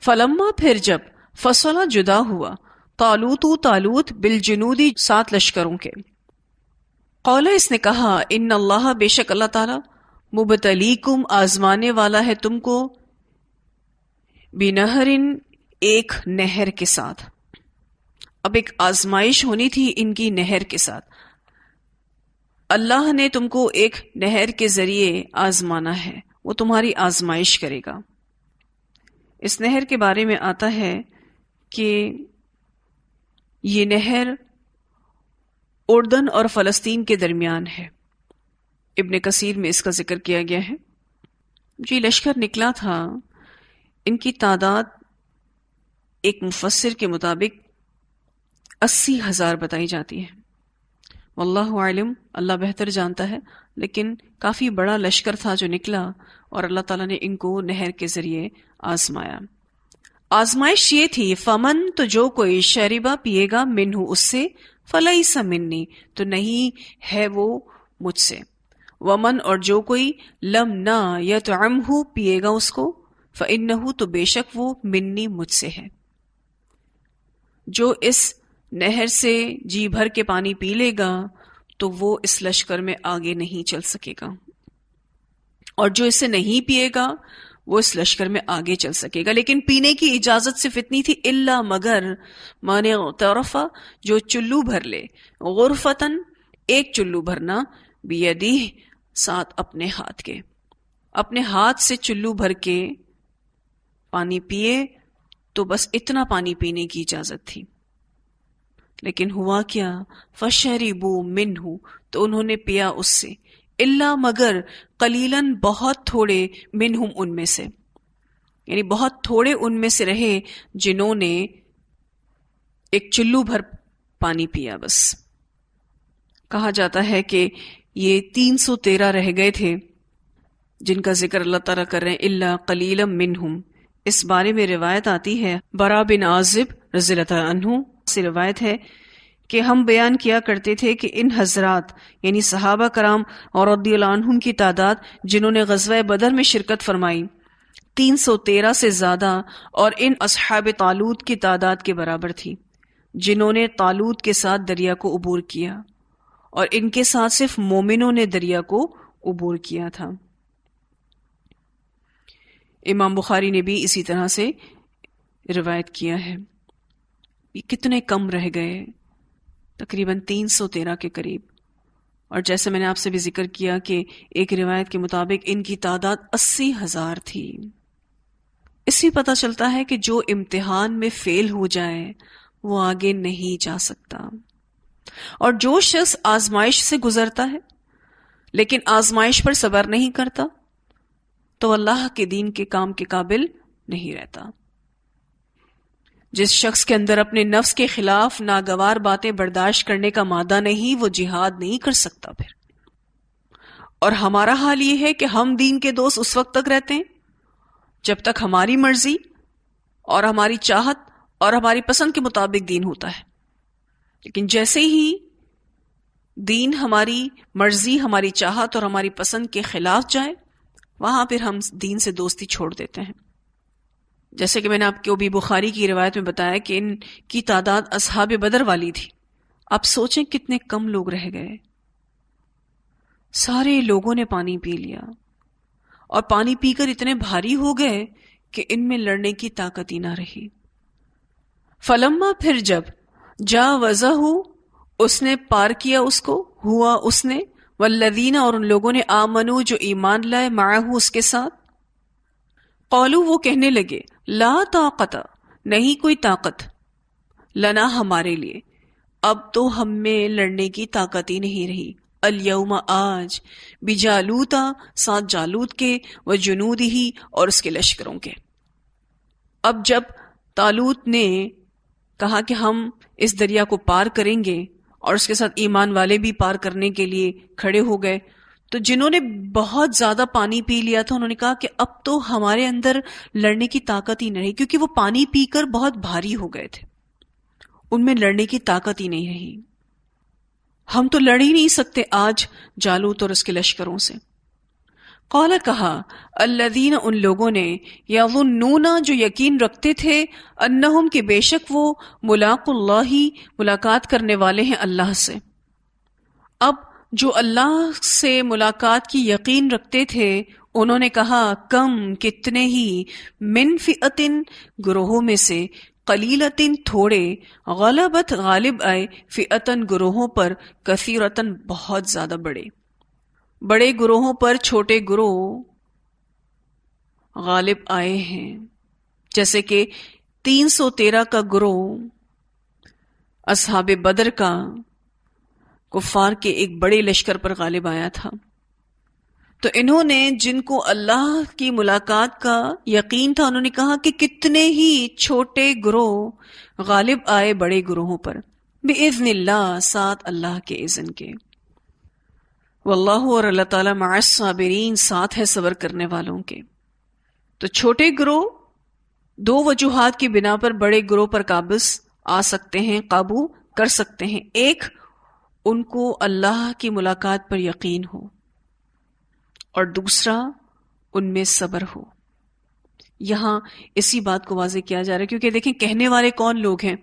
فلما پھر جب فصلہ جدا ہوا طالوت بالجنودی 7 لشکروں کے، قال اس نے کہا ان اللہ بے شک اللہ تعالی مبتلیکم آزمانے والا ہے تم کو بنہرن ایک نہر کے ساتھ. اب ایک آزمائش ہونی تھی ان کی نہر کے ساتھ. اللہ نے تم کو ایک نہر کے ذریعے آزمانا ہے، وہ تمہاری آزمائش کرے گا. اس نہر کے بارے میں آتا ہے کہ یہ نہر اردن اور فلسطین کے درمیان ہے. ابن کثیر میں اس کا ذکر کیا گیا ہے. جو لشکر نکلا تھا ان کی تعداد ایک مفسر کے مطابق 80,000 بتائی جاتی ہے. واللہ عالم، اللہ بہتر جانتا ہے، لیکن کافی بڑا لشکر تھا جو نکلا اور اللہ تعالیٰ نے ان کو نہر کے ذریعے آزمایا. آزمائش یہ تھی فمن تو جو کوئی شربا پیے گا منہ اس سے فلیس منی تو نہیں ہے وہ مجھ سے، ومن اور جو کوئی لم نہ یطعمہ پیے گا اس کو فإنہ تو بے شک وہ منی مجھ سے ہے. جو اس نہر سے جی بھر کے پانی پی لے گا تو وہ اس لشکر میں آگے نہیں چل سکے گا، اور جو اسے نہیں پیے گا وہ اس لشکر میں آگے چل سکے گا. لیکن پینے کی اجازت صرف اتنی تھی الا مگر من اغترف جو چلو بھر لے، غرفتن ایک چلو بھرنا، بیدہ ساتھ اپنے ہاتھ کے، اپنے ہاتھ سے چلو بھر کے پانی پیے تو بس اتنا پانی پینے کی اجازت تھی. لیکن ہوا کیا فشربوا منہ تو انہوں نے پیا اس سے، الا مگر قلیلاً بہت تھوڑے منہم ان میں سے، یعنی بہت تھوڑے ان میں سے رہے جنہوں نے ایک چلو بھر پانی پیا. بس کہا جاتا ہے کہ یہ 313 رہ گئے تھے جن کا ذکر اللہ تعالیٰ کر رہے ہیں الا قلیلا منہم. اس بارے میں روایت آتی ہے برا بن عازب رضی اللہ تعالیٰ عنہ سے روایت ہے کہ ہم بیان کیا کرتے تھے کہ ان حضرات یعنی صحابہ کرام اور رضی اللہ عنہم کی تعداد جنہوں نے غزوہ بدر میں شرکت فرمائی 313 سے زیادہ، اور ان اصحاب طالوت کی تعداد کے برابر تھی جنہوں نے طالوت کے ساتھ دریا کو عبور کیا، اور ان کے ساتھ صرف مومنوں نے دریا کو عبور کیا تھا. امام بخاری نے بھی اسی طرح سے روایت کیا ہے. یہ کتنے کم رہ گئے، تقریباً 313 کے قریب. اور جیسے میں نے آپ سے بھی ذکر کیا کہ ایک روایت کے مطابق ان کی تعداد 80,000 تھی. اس سے پتہ چلتا ہے کہ جو امتحان میں فیل ہو جائے وہ آگے نہیں جا سکتا، اور جو شخص آزمائش سے گزرتا ہے لیکن آزمائش پر صبر نہیں کرتا تو اللہ کے دین کے کام کے قابل نہیں رہتا. جس شخص کے اندر اپنے نفس کے خلاف ناگوار باتیں برداشت کرنے کا مادہ نہیں، وہ جہاد نہیں کر سکتا پھر. اور ہمارا حال یہ ہے کہ ہم دین کے دوست اس وقت تک رہتے ہیں جب تک ہماری مرضی اور ہماری چاہت اور ہماری پسند کے مطابق دین ہوتا ہے. لیکن جیسے ہی دین ہماری مرضی، ہماری چاہت اور ہماری پسند کے خلاف جائے، وہاں پھر ہم دین سے دوستی چھوڑ دیتے ہیں. جیسے کہ میں نے آپ کو بھی بخاری کی روایت میں بتایا کہ ان کی تعداد اصحاب بدر والی تھی. آپ سوچیں کتنے کم لوگ رہ گئے. سارے لوگوں نے پانی پی لیا اور پانی پی کر اتنے بھاری ہو گئے کہ ان میں لڑنے کی طاقت ہی نہ رہی. فلما پھر جب جاوزہ اس نے پار کیا اس کو، ہوا اس نے، والذین اور ان لوگوں نے آمنو جو ایمان لائے، معہو اس کے ساتھ، قالو وہ کہنے لگے لا طاقت نہیں کوئی طاقت، لنا ہمارے لیے، اب تو ہم میں لڑنے کی طاقت ہی نہیں رہی، الیوم آج، بجالوتا ساتھ جالوت کے، وجنود ہی اور اس کے لشکروں کے. اب جب طالوت نے کہا کہ ہم اس دریا کو پار کریں گے اور اس کے ساتھ ایمان والے بھی پار کرنے کے لیے کھڑے ہو گئے، تو جنہوں نے بہت زیادہ پانی پی لیا تھا انہوں نے کہا کہ اب تو ہمارے اندر لڑنے کی طاقت ہی نہیں رہی، کیونکہ وہ پانی پی کر بہت بھاری ہو گئے تھے، ان میں لڑنے کی طاقت ہی نہیں رہی. ہم تو لڑ ہی نہیں سکتے آج جالوت اور اس کے لشکروں سے. قال کہا الذین ان لوگوں نے یظنون جو یقین رکھتے تھے انہم کہ بے شک وہ ملاق اللہ ملاقات کرنے والے ہیں اللہ سے. اب جو اللہ سے ملاقات کی یقین رکھتے تھے انہوں نے کہا کم کتنے ہی من فئتن گروہوں میں سے قلیلتن تھوڑے غلبت غالب آئے فئتن گروہوں پر کثیرتن بہت زیادہ بڑے گروہوں پر چھوٹے گروہ غالب آئے ہیں. جیسے کہ 313 کا گروہ اصحاب بدر کا کفار کے ایک بڑے لشکر پر غالب آیا تھا. تو انہوں نے جن کو اللہ کی ملاقات کا یقین تھا انہوں نے کہا کہ کتنے ہی چھوٹے گروہ غالب آئے بڑے گروہوں پر بِإِذْنِ اللہ ساتھ اللہ کے اذن کے. واللہ اور اللہ تعالیٰ مع الصابرین ساتھ ہے صبر کرنے والوں کے. تو چھوٹے گروہ 2 وجوہات کی بنا پر بڑے گروہ پر قابض آ سکتے ہیں، قابو کر سکتے ہیں. ایک، ان کو اللہ کی ملاقات پر یقین ہو، اور دوسرا ان میں صبر ہو. یہاں اسی بات کو واضح کیا جا رہا ہے کیونکہ دیکھیں کہنے والے کون لوگ ہیں؟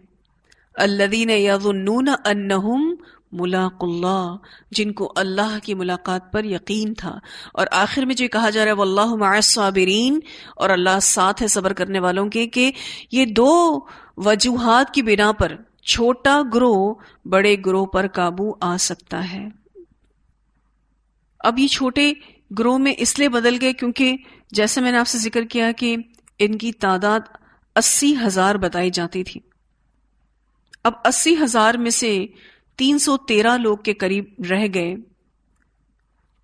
الذین یظنون انہم ملاق اللہ، جن کو اللہ کی ملاقات پر یقین تھا. اور آخر میں جو کہا جا رہا ہے واللہ مع الصابرین، اور اللہ ساتھ ہے صبر کرنے والوں کے، کہ یہ 2 وجوہات کی بنا پر چھوٹا گروہ بڑے گروہ پر قابو آ سکتا ہے. اب یہ چھوٹے گروہ میں اس لیے بدل گئے کیونکہ جیسے میں نے آپ سے ذکر کیا کہ ان کی تعداد 80,000 بتائی جاتی تھی. اب 80,000 میں سے 313 لوگ کے قریب رہ گئے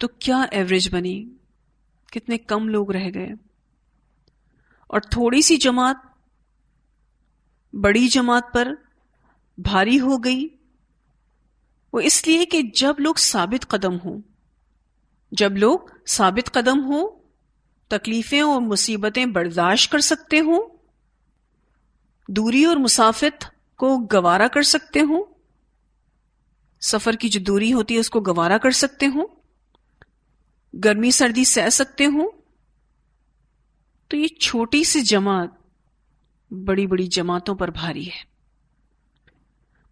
تو کیا ایوریج بنی؟ کتنے کم لوگ رہ گئے. اور تھوڑی سی جماعت بڑی جماعت پر بھاری ہو گئی. وہ اس لیے کہ جب لوگ ثابت قدم ہوں، تکلیفیں اور مصیبتیں برداشت کر سکتے ہوں، دوری اور مسافت کو گوارا کر سکتے ہوں، سفر کی جو دوری ہوتی ہے اس کو گوارا کر سکتے ہوں، گرمی سردی سہ سکتے ہوں، تو یہ چھوٹی سی جماعت بڑی بڑی جماعتوں پر بھاری ہے.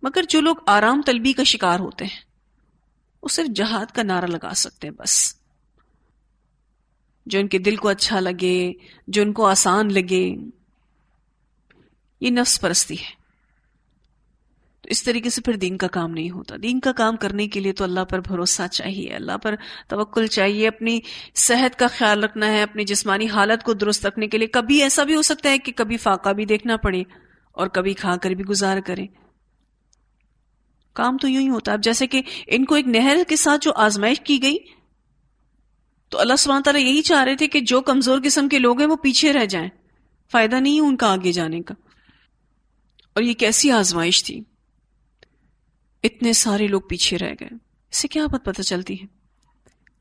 مگر جو لوگ آرام طلبی کا شکار ہوتے ہیں وہ صرف جہاد کا نعرہ لگا سکتے ہیں. بس جو ان کے دل کو اچھا لگے، جو ان کو آسان لگے، یہ نفس پرستی ہے. تو اس طریقے سے پھر دین کا کام نہیں ہوتا. دین کا کام کرنے کے لیے تو اللہ پر بھروسہ چاہیے، اللہ پر توکل چاہیے، اپنی صحت کا خیال رکھنا ہے، اپنی جسمانی حالت کو درست رکھنے کے لیے. کبھی ایسا بھی ہو سکتا ہے کہ کبھی فاقہ بھی دیکھنا پڑے اور کبھی کھا کر بھی گزار کریں. کام تو یوں ہی ہوتا ہے. اب جیسے کہ ان کو ایک نہر کے ساتھ جو آزمائش کی گئی تو اللہ سبحانہ تعالیٰ یہی چاہ رہے تھے کہ جو کمزور قسم کے لوگ ہیں وہ پیچھے رہ جائیں، فائدہ نہیں ہے ان کا آگے جانے کا. اور یہ کیسی آزمائش تھی، اتنے سارے لوگ پیچھے رہ گئے. اس سے کیا بات پتہ چلتی ہے؟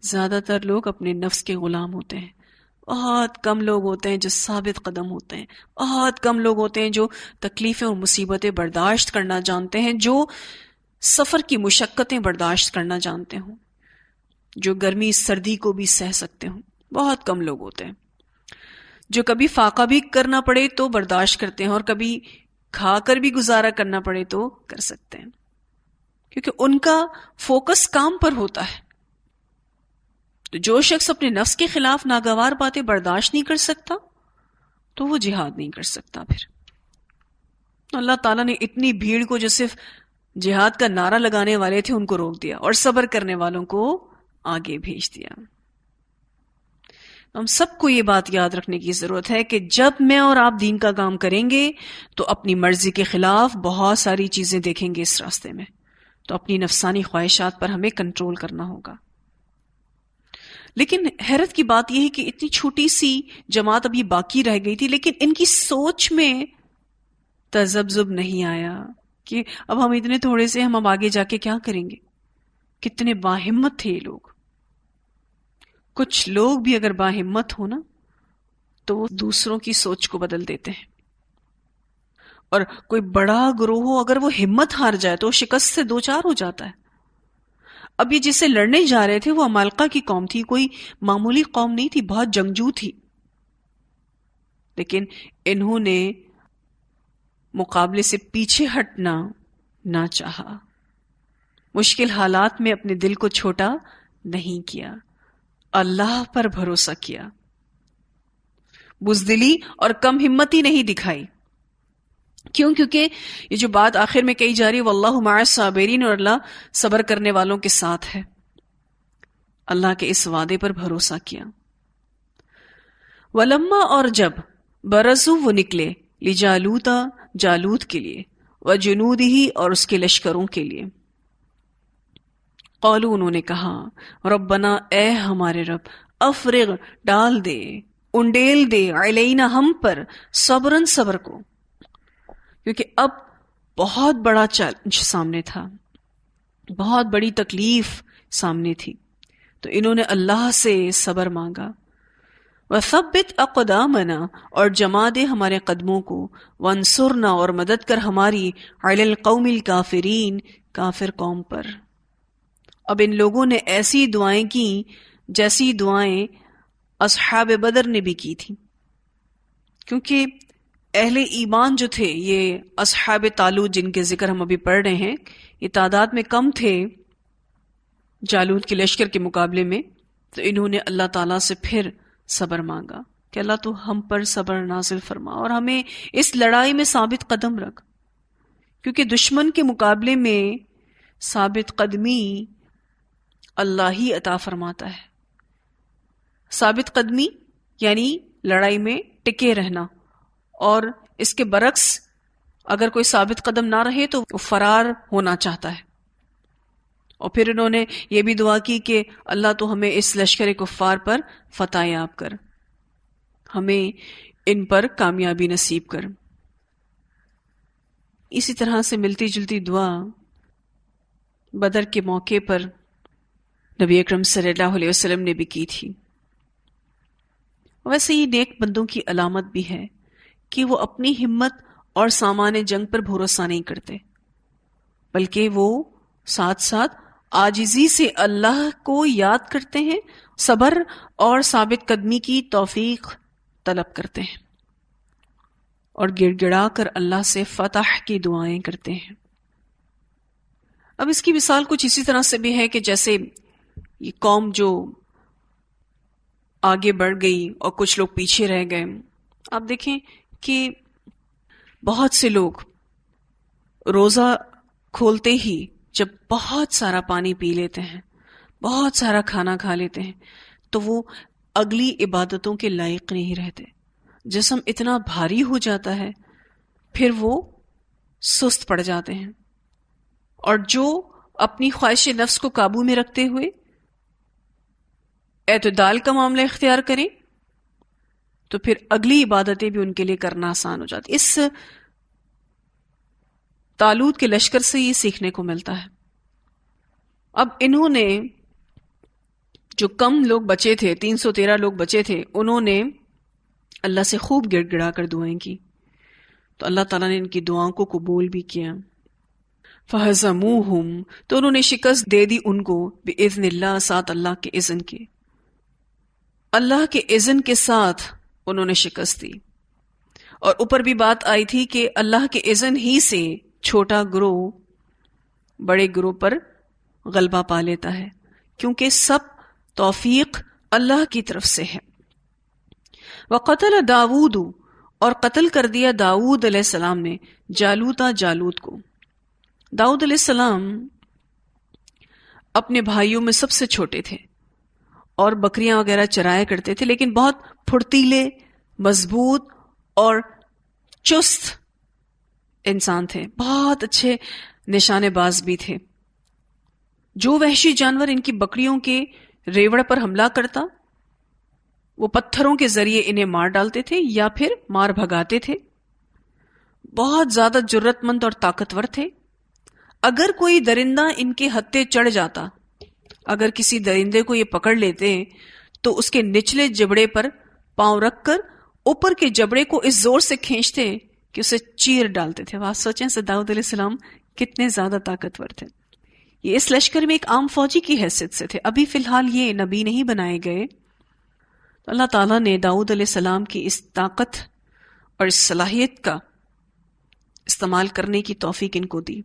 زیادہ تر لوگ اپنے نفس کے غلام ہوتے ہیں. بہت کم لوگ ہوتے ہیں جو ثابت قدم ہوتے ہیں. بہت کم لوگ ہوتے ہیں جو تکلیفیں اور مصیبتیں برداشت کرنا جانتے ہیں، جو سفر کی مشقتیں برداشت کرنا جانتے ہوں، جو گرمی سردی کو بھی سہ سکتے ہوں. بہت کم لوگ ہوتے ہیں جو کبھی فاقہ بھی کرنا پڑے تو برداشت کرتے ہیں اور کبھی کھا کر بھی گزارا کرنا پڑے تو کر سکتے ہیں، کیونکہ ان کا فوکس کام پر ہوتا ہے. تو جو شخص اپنے نفس کے خلاف ناگوار باتیں برداشت نہیں کر سکتا تو وہ جہاد نہیں کر سکتا. پھر اللہ تعالیٰ نے اتنی بھیڑ کو جو صرف جہاد کا نعرہ لگانے والے تھے ان کو روک دیا اور صبر کرنے والوں کو آگے بھیج دیا. ہم سب کو یہ بات یاد رکھنے کی ضرورت ہے کہ جب میں اور آپ دین کا کام کریں گے تو اپنی مرضی کے خلاف بہت ساری چیزیں دیکھیں گے اس راستے میں. تو اپنی نفسانی خواہشات پر ہمیں کنٹرول کرنا ہوگا. لیکن حیرت کی بات یہ ہے کہ اتنی چھوٹی سی جماعت ابھی باقی رہ گئی تھی، لیکن ان کی سوچ میں تذبذب نہیں آیا کہ اب ہم اتنے تھوڑے سے ہم اب آگے جا کے کیا کریں گے. کتنے باہمت تھے یہ لوگ. کچھ لوگ بھی اگر باہمت ہو نا تو وہ دوسروں کی سوچ کو بدل دیتے ہیں. اور کوئی بڑا گروہ ہو اگر وہ ہمت ہار جائے تو شکست سے دوچار ہو جاتا ہے. اب یہ جس سے لڑنے جا رہے تھے وہ عمالقہ کی قوم تھی، کوئی معمولی قوم نہیں تھی، بہت جنگجو تھی، لیکن انہوں نے مقابلے سے پیچھے ہٹنا نہ چاہا، مشکل حالات میں اپنے دل کو چھوٹا نہیں کیا، اللہ پر بھروسہ کیا، بزدلی اور کم ہمتی نہیں دکھائی۔ کیوں؟ کیونکہ یہ جو بات آخر میں کہی جا رہی ہے واللہ مع الصابرین، اور اللہ صبر کرنے والوں کے ساتھ ہے، اللہ کے اس وعدے پر بھروسہ کیا۔ ولما، اور جب برزو، وہ نکلے، لجالوتا، جالوت کے لیے، وجنودہ، اور اس کے لشکروں کے لیے، قالو، انہوں نے کہا، ربنا، اے ہمارے رب، افرغ، ڈال دے، انڈیل دے، علینا، ہم پر، صبرن، صبر کو، کیونکہ اب بہت بڑا چیلنج سامنے تھا، بہت بڑی تکلیف سامنے تھی، تو انہوں نے اللہ سے صبر مانگا۔ وثبت اقدامنا، اور جما دے ہمارے قدموں کو، وانصرنا، اور مدد کر ہماری، علی القوم الکافرین، کافر قوم پر۔ اب ان لوگوں نے ایسی دعائیں کی جیسی دعائیں اصحاب بدر نے بھی کی تھی، کیونکہ اہل ایمان جو تھے، یہ اصحاب طالوت جن کے ذکر ہم ابھی پڑھ رہے ہیں، یہ تعداد میں کم تھے جالوت کے لشکر کے مقابلے میں، تو انہوں نے اللہ تعالیٰ سے پھر صبر مانگا کہ اللہ تو ہم پر صبر نازل فرما اور ہمیں اس لڑائی میں ثابت قدم رکھ، کیونکہ دشمن کے مقابلے میں ثابت قدمی اللہ ہی عطا فرماتا ہے۔ ثابت قدمی یعنی لڑائی میں ٹکے رہنا، اور اس کے برعکس اگر کوئی ثابت قدم نہ رہے تو وہ فرار ہونا چاہتا ہے۔ اور پھر انہوں نے یہ بھی دعا کی کہ اللہ تو ہمیں اس لشکر کفار پر فتح یاب کر، ہمیں ان پر کامیابی نصیب کر۔ اسی طرح سے ملتی جلتی دعا بدر کے موقع پر نبی اکرم صلی اللہ علیہ وسلم نے بھی کی تھی۔ ویسے یہ نیک بندوں کی علامت بھی ہے کہ وہ اپنی ہمت اور سامان جنگ پر بھروسہ نہیں کرتے، بلکہ وہ ساتھ ساتھ عاجزی سے اللہ کو یاد کرتے ہیں، صبر اور ثابت قدمی کی توفیق طلب کرتے ہیں، اور گڑ گڑا کر اللہ سے فتح کی دعائیں کرتے ہیں۔ اب اس کی مثال کچھ اسی طرح سے بھی ہے کہ جیسے یہ قوم جو آگے بڑھ گئی اور کچھ لوگ پیچھے رہ گئے، آپ دیکھیں کہ بہت سے لوگ روزہ کھولتے ہی جب بہت سارا پانی پی لیتے ہیں، بہت سارا کھانا کھا لیتے ہیں، تو وہ اگلی عبادتوں کے لائق نہیں رہتے، جسم اتنا بھاری ہو جاتا ہے، پھر وہ سست پڑ جاتے ہیں، اور جو اپنی خواہش نفس کو قابو میں رکھتے ہوئے اعتدال کا معاملہ اختیار کریں تو پھر اگلی عبادتیں بھی ان کے لیے کرنا آسان ہو جاتی۔ اس طالوت کے لشکر سے یہ سیکھنے کو ملتا ہے۔ اب انہوں نے جو کم لوگ بچے تھے، 313 لوگ بچے تھے، انہوں نے اللہ سے خوب گڑ گڑا کر دعائیں کی، تو اللہ تعالیٰ نے ان کی دعاؤں کو قبول بھی کیا۔ فَهَزَمُوهُمْ، تو انہوں نے شکست دے دی ان کو، بِإِذْنِ اللہ، ساتھ اللہ کے اذن کے، اللہ کے اذن کے ساتھ انہوں نے شکست دی۔ اور اوپر بھی بات آئی تھی کہ اللہ کے اذن ہی سے چھوٹا گروہ بڑے گروہ پر غلبہ پا لیتا ہے، کیونکہ سب توفیق اللہ کی طرف سے ہے۔ وَقَتَلَ داود، اور قتل کر دیا داود علیہ السلام نے، جالوتا، جالوت کو۔ داؤد علیہ السلام اپنے بھائیوں میں سب سے چھوٹے تھے اور بکریاں وغیرہ چرایا کرتے تھے، لیکن بہت پھرتیلے، مضبوط اور چست انسان تھے، بہت اچھے نشانے باز بھی تھے۔ جو وحشی جانور ان کی بکریوں کے ریوڑ پر حملہ کرتا، وہ پتھروں کے ذریعے انہیں مار ڈالتے تھے یا پھر مار بھگاتے تھے۔ بہت زیادہ جرت مند اور طاقتور تھے۔ اگر کوئی درندہ ان کے ہتھے چڑھ جاتا، اگر کسی درندے کو یہ پکڑ لیتے تو اس کے نچلے جبڑے پر پاؤں رکھ کر اوپر کے جبڑے کو اس زور سے کھینچتے کہ اسے چیر ڈالتے تھے۔ آپ سوچیں داؤد علیہ السلام کتنے زیادہ طاقتور تھے، یہ اس لشکر میں ایک عام فوجی کی حیثیت سے تھے، ابھی فی الحال یہ نبی نہیں بنائے گئے. تو اللہ تعالیٰ نے داؤد علیہ السلام کی اس طاقت اور اس صلاحیت کا استعمال کرنے کی توفیق ان کو دی.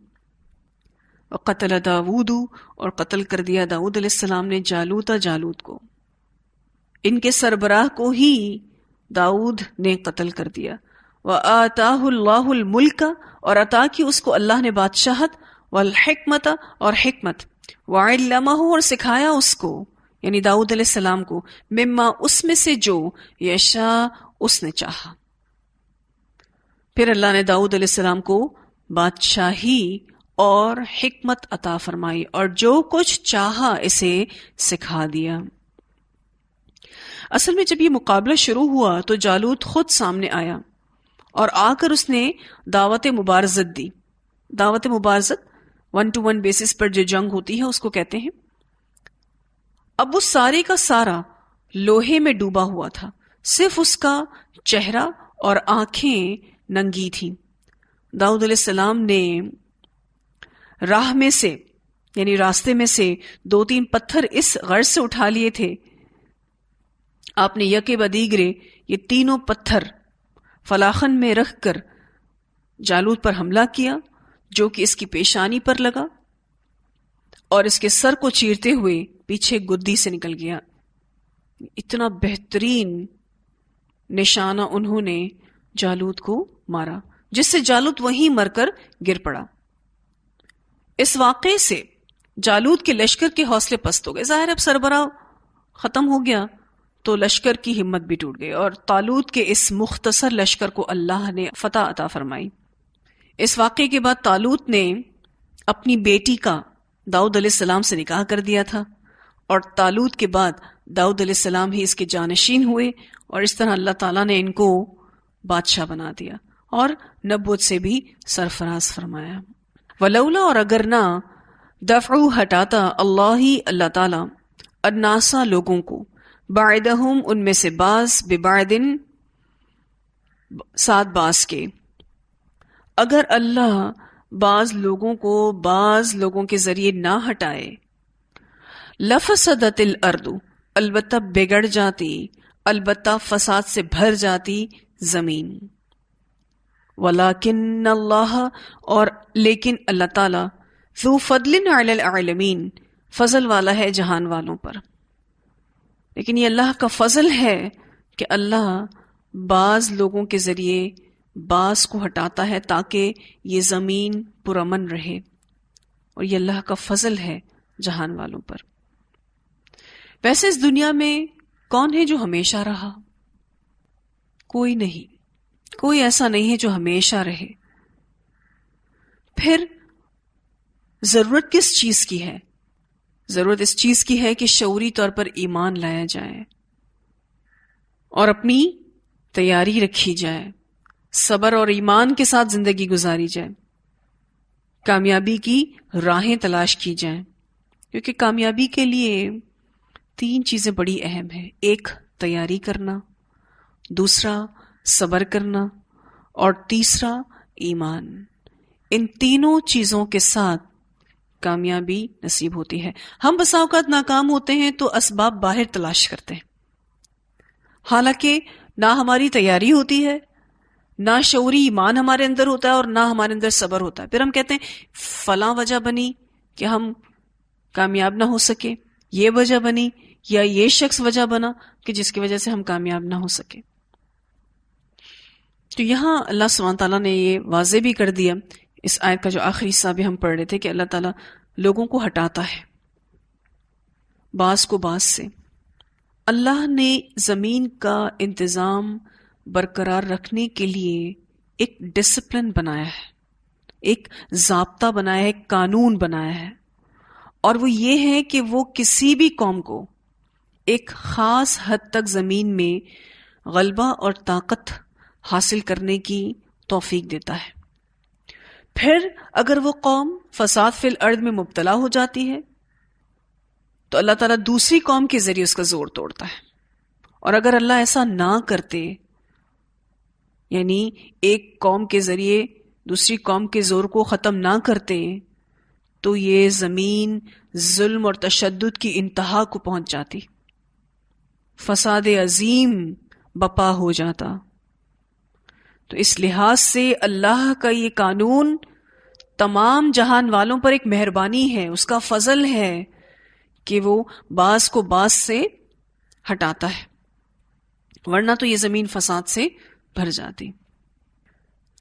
وقتل داود، اور قتل کر دیا داؤد علیہ السلام نے جالوت کو، ان کے سربراہ کو ہی داؤد نے قتل کر دیا. وآتاہ اللہ الملک، اور عطا کی اس کو اللہ نے بادشاہت، والحکمت، اور حکمت، وعلمہ، اور سکھایا اس کو یعنی داؤد علیہ السلام کو، مما، اس میں سے جو یشاء اس نے چاہا. پھر اللہ نے داؤد علیہ السلام کو بادشاہی اور حکمت عطا فرمائی، اور جو کچھ چاہا اسے سکھا دیا. اصل میں جب یہ مقابلہ شروع ہوا تو جالوت خود سامنے آیا اور آ کر اس نے دعوت مبارزت دی. دعوت مبارزت 1-to-1 بیسس پر جو جنگ ہوتی ہے اس کو کہتے ہیں. اب وہ سارے کا سارا لوہے میں ڈوبا ہوا تھا، صرف اس کا چہرہ اور آنکھیں ننگی تھیں. داؤد علیہ السلام نے راہ میں سے یعنی راستے میں سے 2-3 پتھر اس غرض سے اٹھا لیے تھے. آپ نے یکے بدیگرے یہ تینوں پتھر فلاخن میں رکھ کر جالوت پر حملہ کیا، جو کہ اس کی پیشانی پر لگا اور اس کے سر کو چیرتے ہوئے پیچھے گدی سے نکل گیا. اتنا بہترین نشانہ انہوں نے جالوت کو مارا، جس سے جالوت وہیں مر کر گر پڑا. اس واقعے سے جالوت کے لشکر کے حوصلے پست ہو گئے. ظاہر اب سربراہ ختم ہو گیا تو لشکر کی ہمت بھی ٹوٹ گئی، اور طالوت کے اس مختصر لشکر کو اللہ نے فتح عطا فرمائی. اس واقعے کے بعد طالوت نے اپنی بیٹی کا داؤد علیہ السلام سے نکاح کر دیا تھا، اور طالوت کے بعد داؤد علیہ السلام ہی اس کے جانشین ہوئے، اور اس طرح اللہ تعالیٰ نے ان کو بادشاہ بنا دیا اور نبوت سے بھی سرفراز فرمایا. ولولا، اور اگر نہ، دفعو ہٹاتا، اللہ تعالیٰ، الناسا لوگوں کو، بعدہم ان میں سے بعض، ببعدن ساتھ بعض کے، اگر اللہ بعض لوگوں کو بعض لوگوں کے ذریعے نہ ہٹائے، لفسدت الارض، البتہ بگڑ جاتی، البتہ فساد سے بھر جاتی زمین. ولیکن اللہ، اور لیکن اللہ تعالی، ذو فضل علی العالمین، فضل والا ہے جہان والوں پر. لیکن یہ اللہ کا فضل ہے کہ اللہ بعض لوگوں کے ذریعے بعض کو ہٹاتا ہے تاکہ یہ زمین پرامن رہے، اور یہ اللہ کا فضل ہے جہان والوں پر. ویسے اس دنیا میں کون ہے جو ہمیشہ رہا؟ کوئی نہیں، کوئی ایسا نہیں ہے جو ہمیشہ رہے. پھر ضرورت کس چیز کی ہے؟ ضرورت اس چیز کی ہے کہ شعوری طور پر ایمان لایا جائے اور اپنی تیاری رکھی جائے، صبر اور ایمان کے ساتھ زندگی گزاری جائے، کامیابی کی راہیں تلاش کی جائیں. کیونکہ کامیابی کے لیے 3 چیزیں بڑی اہم ہیں. ایک، تیاری کرنا، دوسرا صبر کرنا، اور تیسرا ایمان. ان تینوں چیزوں کے ساتھ کامیابی نصیب ہوتی ہے. ہم بسا اوقات ناکام ہوتے ہیں تو اسباب باہر تلاش کرتے ہیں، حالانکہ نہ ہماری تیاری ہوتی ہے، نہ شعوری ایمان ہمارے اندر ہوتا ہے، اور نہ ہمارے اندر صبر ہوتا ہے. پھر ہم کہتے ہیں فلاں وجہ بنی کہ ہم کامیاب نہ ہو سکے، یہ وجہ بنی یا یہ شخص وجہ بنا کہ جس کی وجہ سے ہم کامیاب نہ ہو سکے. تو یہاں اللہ سبحانہ تعالیٰ نے یہ واضح بھی کر دیا، اس آیت کا جو آخری حصہ بھی ہم پڑھ رہے تھے، کہ اللہ تعالیٰ لوگوں کو ہٹاتا ہے بعض کو بعض سے. اللہ نے زمین کا انتظام برقرار رکھنے کے لیے ایک ڈسپلن بنایا ہے، ایک ضابطہ بنایا ہے، ایک قانون بنایا ہے، اور وہ یہ ہے کہ وہ کسی بھی قوم کو ایک خاص حد تک زمین میں غلبہ اور طاقت حاصل کرنے کی توفیق دیتا ہے. پھر اگر وہ قوم فساد فی الارض میں مبتلا ہو جاتی ہے تو اللہ تعالیٰ دوسری قوم کے ذریعے اس کا زور توڑتا ہے. اور اگر اللہ ایسا نہ کرتے، یعنی ایک قوم کے ذریعے دوسری قوم کے زور کو ختم نہ کرتے، تو یہ زمین ظلم اور تشدد کی انتہا کو پہنچ جاتی، فساد عظیم بپا ہو جاتا۔ تو اس لحاظ سے اللہ کا یہ قانون تمام جہان والوں پر ایک مہربانی ہے، اس کا فضل ہے کہ وہ بعض کو بعض سے ہٹاتا ہے، ورنہ تو یہ زمین فساد سے بھر جاتی۔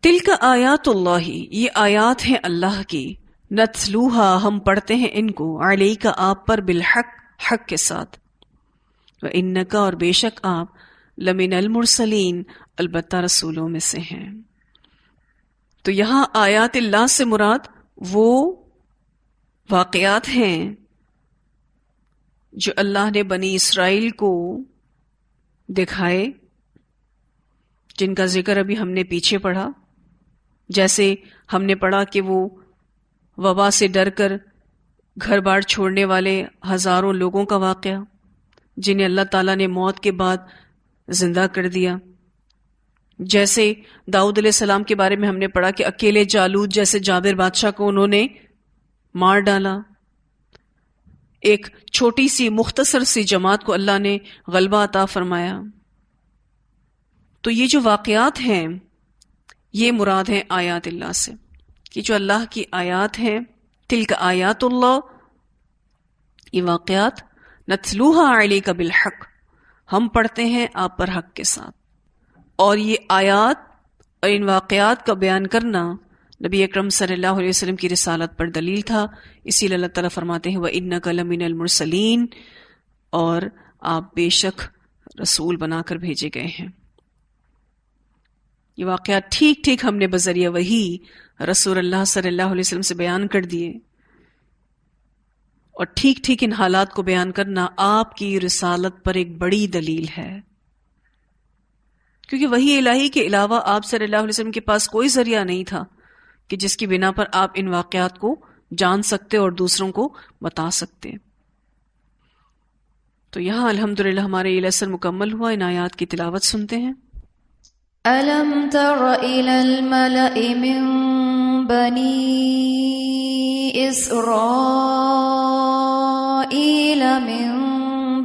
تلک آیات اللہ، یہ آیات ہیں اللہ کی، نتلوہا، ہم پڑھتے ہیں ان کو، علیک، آپ پر، بالحق، حق کے ساتھ، وانک، اور بے شک آپ، لمن المرسلین، البتہ رسولوں میں سے ہیں۔ تو یہاں آیات اللہ سے مراد وہ واقعات ہیں جو اللہ نے بنی اسرائیل کو دکھائے، جن کا ذکر ابھی ہم نے پیچھے پڑھا۔ جیسے ہم نے پڑھا کہ وہ وبا سے ڈر کر گھر بار چھوڑنے والے ہزاروں لوگوں کا واقعہ، جنہیں اللہ تعالیٰ نے موت کے بعد زندہ کر دیا۔ جیسے داؤد علیہ السلام کے بارے میں ہم نے پڑھا کہ اکیلے جالوت جیسے جابر بادشاہ کو انہوں نے مار ڈالا۔ ایک چھوٹی سی مختصر سی جماعت کو اللہ نے غلبہ عطا فرمایا۔ تو یہ جو واقعات ہیں یہ مراد ہیں آیات اللہ سے، کہ جو اللہ کی آیات ہیں، تلک آیات اللہ، یہ واقعات، نتلوہا علیک بالحق، ہم پڑھتے ہیں آپ پر حق کے ساتھ۔ اور یہ آیات اور ان واقعات کا بیان کرنا نبی اکرم صلی اللہ علیہ وسلم کی رسالت پر دلیل تھا، اسی لیے اللہ تعالیٰ فرماتے ہیں وَإِنَّكَ لَمِنَ الْمُرْسَلِينَ، اور آپ بے شک رسول بنا کر بھیجے گئے ہیں۔ یہ واقعات ٹھیک ٹھیک ہم نے بذریعہ وحی رسول اللہ صلی اللہ علیہ وسلم سے بیان کر دیے، اور ٹھیک ٹھیک ان حالات کو بیان کرنا آپ کی رسالت پر ایک بڑی دلیل ہے، کیونکہ وحی الہی کے علاوہ آپ صلی اللہ علیہ وسلم کے پاس کوئی ذریعہ نہیں تھا کہ جس کی بنا پر آپ ان واقعات کو جان سکتے اور دوسروں کو بتا سکتے۔ تو یہاں الحمدللہ ہمارے یہ لیسن مکمل ہوا، ان آیات کی تلاوت سنتے ہیں۔ أَلَمْ تَرَ إِلَى الْمَلَإِ مِنْ بَنِي إِسْرَائِيلَ مِنْ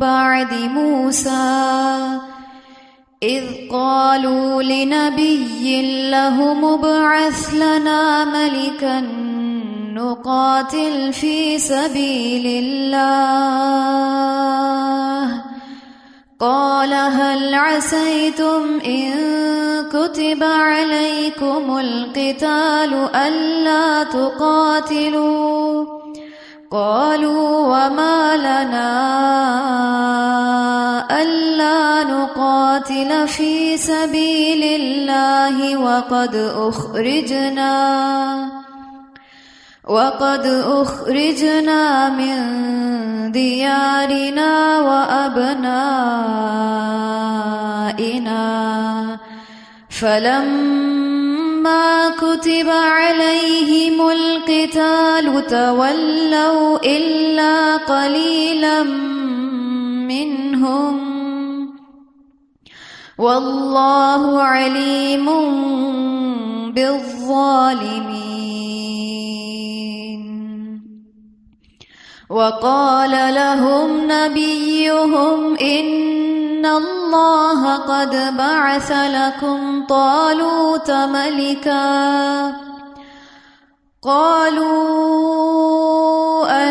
بَعْدِ مُوسَى إِذْ قَالُوا لِنَبِيٍّ لَهُ مُبْعَثْ لَنَا مَلِكًا نُقَاتِلْ فِي سَبِيلِ اللَّهِ قال هل عسيتم إن كتب عليكم القتال ألا تقاتلوا قالوا وما لنا ألا نقاتل في سبيل الله وقد أخرجنا من ديارنا وأبنائنا فلما كتب عليهم القتال تولوا إلا قليلا منهم والله عليم بالظالمين وقال لهم نبيهم إن الله قد بعث لكم طالوت ملكا قالوا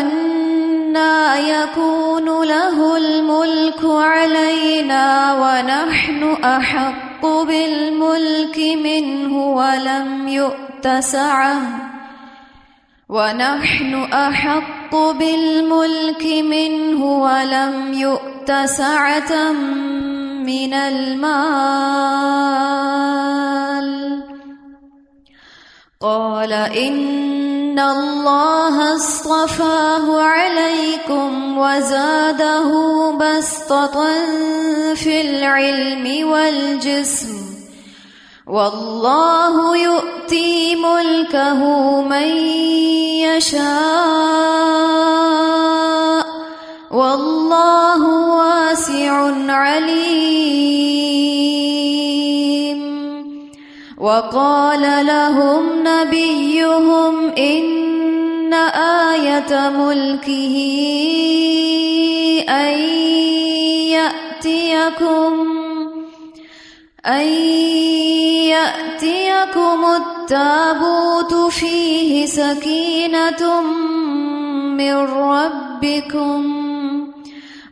أنى يكون له الملك علينا ونحن أحق بالملك منه ولم يؤت سعة من المال قال إن الله اصطفاه عليكم وزاده بسطة في العلم والجسم والله يؤتي ملكه من يشاء والله واسع عليم وقال لهم نبيهم إن آية ملكه أن يأتيكم التابوت فيه سكينة من ربكم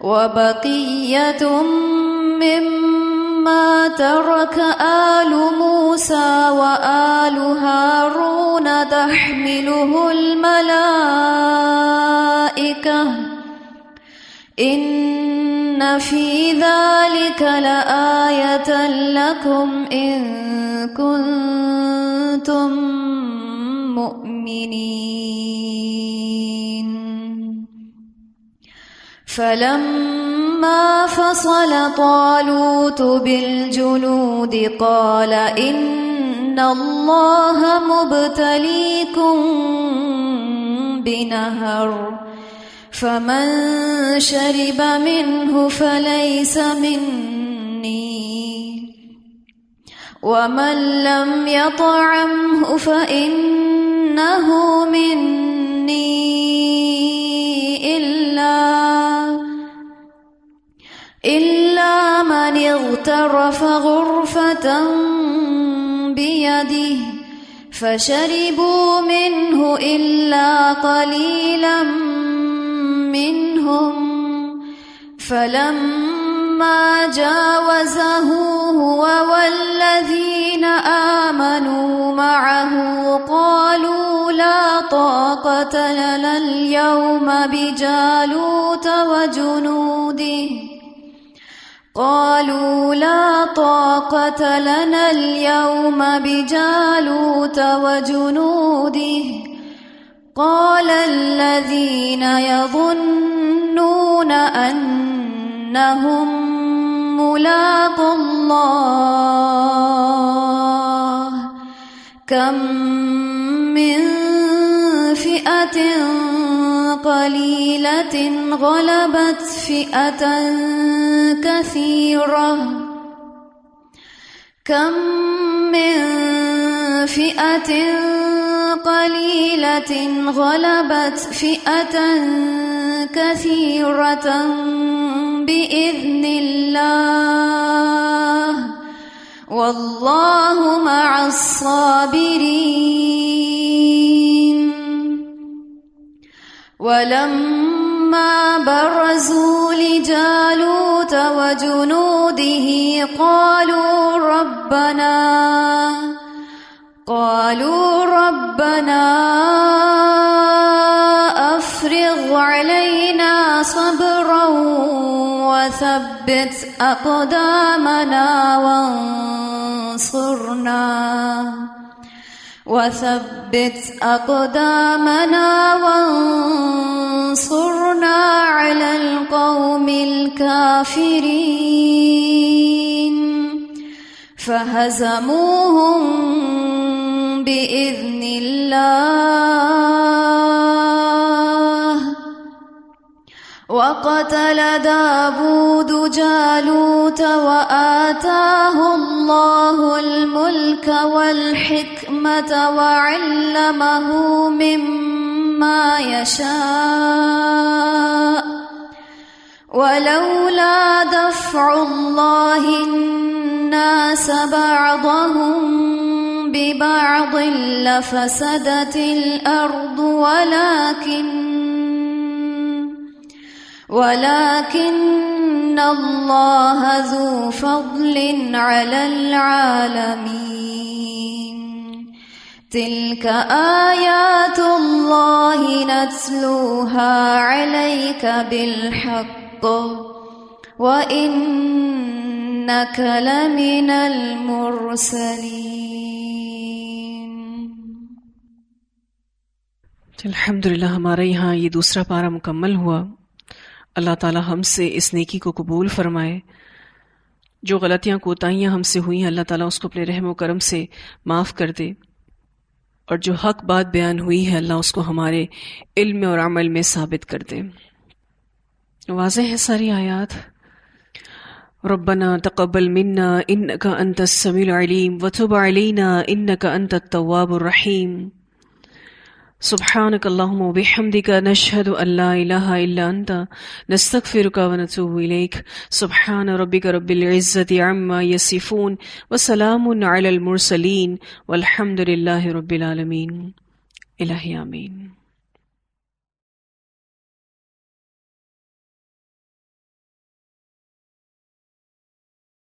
وبقية مما ترك آل موسى وآل هارون تحمله الملائكة إن في ذلك لآية لكم إن كنتم مؤمنين فلما فصل طالوت بالجنود قال إن الله مبتليكم بنهر فمن شرب منه فليس مني ومن لم يطعمه فإنه مني إلا من اغترف غرفة بيده فشربوا منه إلا قليلا منهم فلما جاوزه هو والذين آمنوا معه قالوا لا طاقة لنا اليوم بجالوت وجنوده قال الذين يظنون أنهم ملاقو الله كم من فئة قليلة غلبت فئة كثيرة كم من فئة قليلة غلبت فئة كثيرة بإذن الله والله مع الصابرين ولما برزوا لجالوت وجنوده قالوا ربنا أفرغ علينا صبرا وثبت أقدامنا وانصرنا على القوم الكافرين فهزموهم بإذن الله وقتل داود جالوت وآتاه الله الملك والحكمة وعلمه مما يشاء ولولا دفع الله الناس بعضهم ببعض لفسدت الأرض ولكن الله ذو فضل على العالمين تلك آيات الله نتلوها عليك بالحق وإنك لمن المرسلين. الحمدللہ ہمارے یہاں یہ دوسرا پارہ مکمل ہوا. اللہ تعالی ہم سے اس نیکی کو قبول فرمائے. جو غلطیاں کوتاہیاں ہم سے ہوئی ہیں اللہ تعالیٰ اس کو اپنے رحم و کرم سے معاف کر دے، اور جو حق بات بیان ہوئی ہے اللہ اس کو ہمارے علم اور عمل میں ثابت کر دے. واضح ہے ساری آیات. ربنا تقبل منا انك انت السميع العليم وتب علينا انك انت التواب الرحيم. سبحانك اللهم وبحمدك نشهد أن لا إله إلا أنت نستغفرك ونتوب إليك سبحان ربك رب العزة عما يصفون وسلام على المرسلين والحمد لله رب العالمين. الہی آمین.